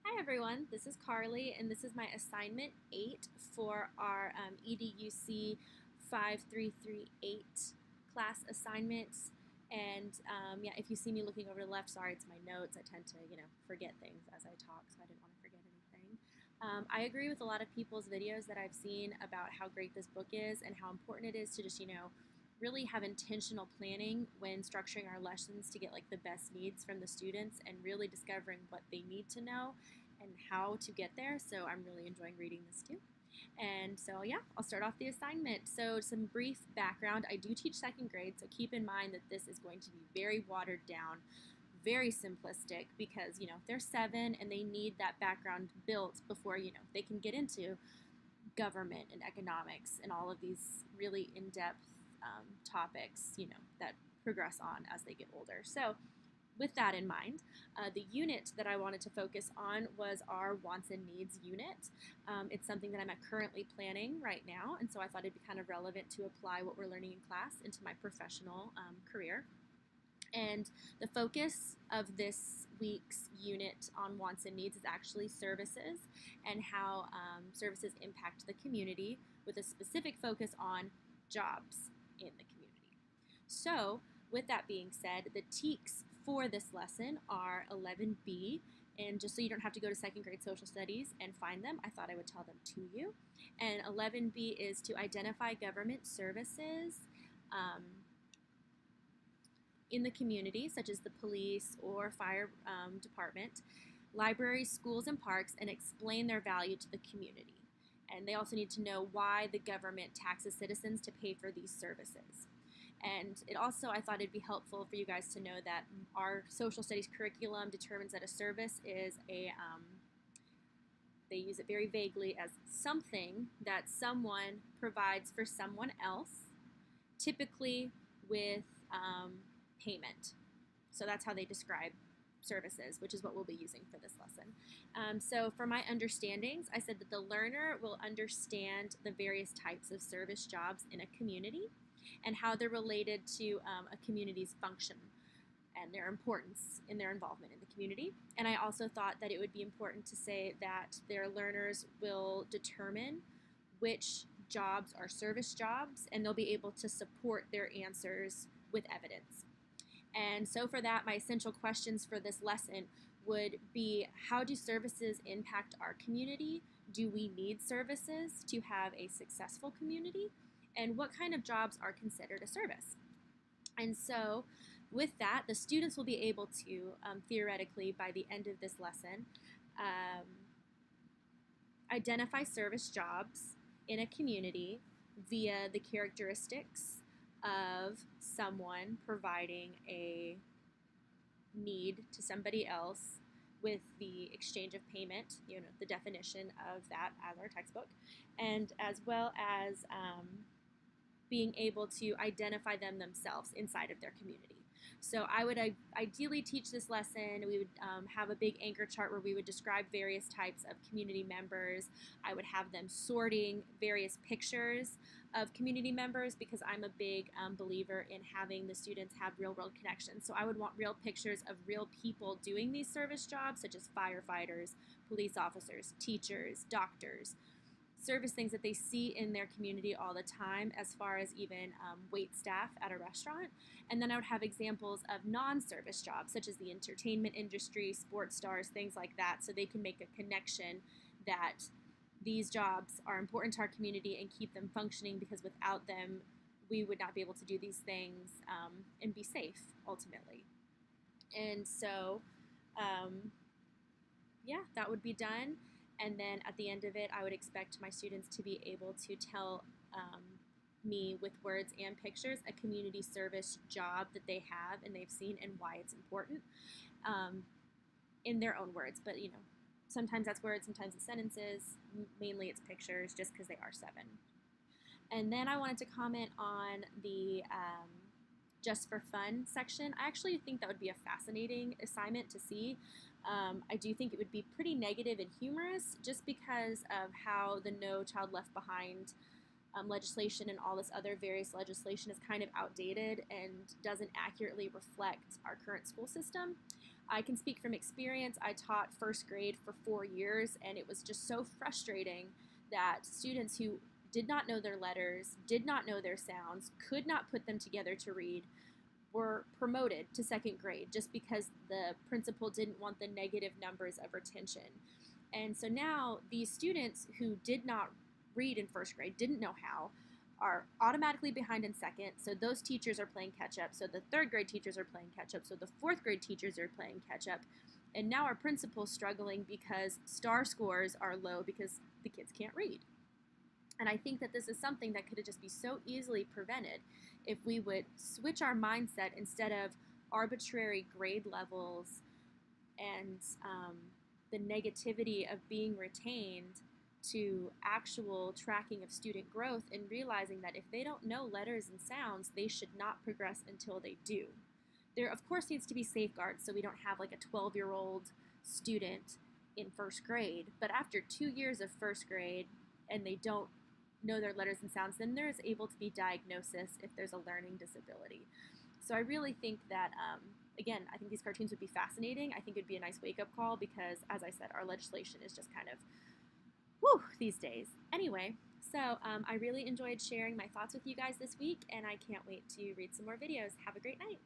Hi everyone, this is Carly and this is my assignment 8 for our EDUC 5338 class assignments. And yeah, if you see me looking over to the left, sorry, it's my notes. I tend to, forget things as I talk, so I didn't want to forget anything. I agree with a lot of people's videos that I've seen about how great this book is and how important it is to just, really have intentional planning when structuring our lessons to get like the best needs from the students and really discovering what they need to know and how to get there. So I'm really enjoying reading this too. And so yeah, I'll start off the assignment. So some brief background. I do teach second grade, so keep in mind that this is going to be very watered down, very simplistic because, they're 7 and they need that background built before, they can get into government and economics and all of these really in-depth topics, that progress on as they get older. So with that in mind, the unit that I wanted to focus on was our wants and needs unit. It's something that I'm currently planning right now, and so I thought it'd be kind of relevant to apply what we're learning in class into my professional career. And the focus of this week's unit on wants and needs is actually services and how services impact the community with a specific focus on jobs in the community. So with that being said, the TEKS for this lesson are 11B, and just so you don't have to go to second grade social studies and find them, I thought I would tell them to you. And 11B is to identify government services in the community, such as the police or fire department, libraries, schools, and parks, and explain their value to the community. And they also need to know why the government taxes citizens to pay for these services. And it also, I thought it'd be helpful for you guys to know that our social studies curriculum determines that a service is they use it very vaguely as something that someone provides for someone else, typically with payment. So that's how they describe services, which is what we'll be using for this lesson. So for my understandings, I said that the learner will understand the various types of service jobs in a community and how they're related to a community's function and their importance in their involvement in the community. And I also thought that it would be important to say that their learners will determine which jobs are service jobs, and they'll be able to support their answers with evidence. And so for that, my essential questions for this lesson would be, how do services impact our community? Do we need services to have a successful community? And what kind of jobs are considered a service? And so with that, the students will be able to, theoretically, by the end of this lesson, identify service jobs in a community via the characteristics of someone providing a need to somebody else with the exchange of payment, the definition of that as our textbook, and as well as being able to identify them themselves inside of their community. So I would ideally teach this lesson. We would have a big anchor chart where we would describe various types of community members. I would have them sorting various pictures of community members because I'm a big believer in having the students have real world connections. So I would want real pictures of real people doing these service jobs, such as firefighters, police officers, teachers, doctors, service things that they see in their community all the time, as far as even wait staff at a restaurant. And then I would have examples of non-service jobs, such as the entertainment industry, sports stars, things like that, so they can make a connection that these jobs are important to our community and keep them functioning, because without them, we would not be able to do these things and be safe, ultimately. And so, yeah, that would be done. And then at the end of it, I would expect my students to be able to tell me with words and pictures a community service job that they have and they've seen and why it's important in their own words. But, sometimes that's words, sometimes it's sentences. Mainly it's pictures, just because they are 7. And then I wanted to comment on the just for fun section. I actually think that would be a fascinating assignment to see. I do think it would be pretty negative and humorous, just because of how the No Child Left Behind legislation and all this other various legislation is kind of outdated and doesn't accurately reflect our current school system. I can speak from experience. I taught first grade for 4 years, and it was just so frustrating that students who did not know their letters, did not know their sounds, could not put them together to read, were promoted to second grade just because the principal didn't want the negative numbers of retention. And so now these students who did not read in first grade, didn't know how, are automatically behind in second. So those teachers are playing catch up. So the third grade teachers are playing catch up. So the fourth grade teachers are playing catch up. And now our principal's struggling because STAR scores are low because the kids can't read. And I think that this is something that could just be so easily prevented if we would switch our mindset instead of arbitrary grade levels and the negativity of being retained to actual tracking of student growth, and realizing that if they don't know letters and sounds, they should not progress until they do. There, of course, needs to be safeguards so we don't have like a 12-year-old student in first grade, but after 2 years of first grade and they don't know their letters and sounds, then there is able to be diagnosis if there's a learning disability. So I really think that, again, I think these cartoons would be fascinating. I think it would be a nice wake-up call because, as I said, our legislation is just kind of, whew, these days. Anyway, so I really enjoyed sharing my thoughts with you guys this week, and I can't wait to read some more videos. Have a great night.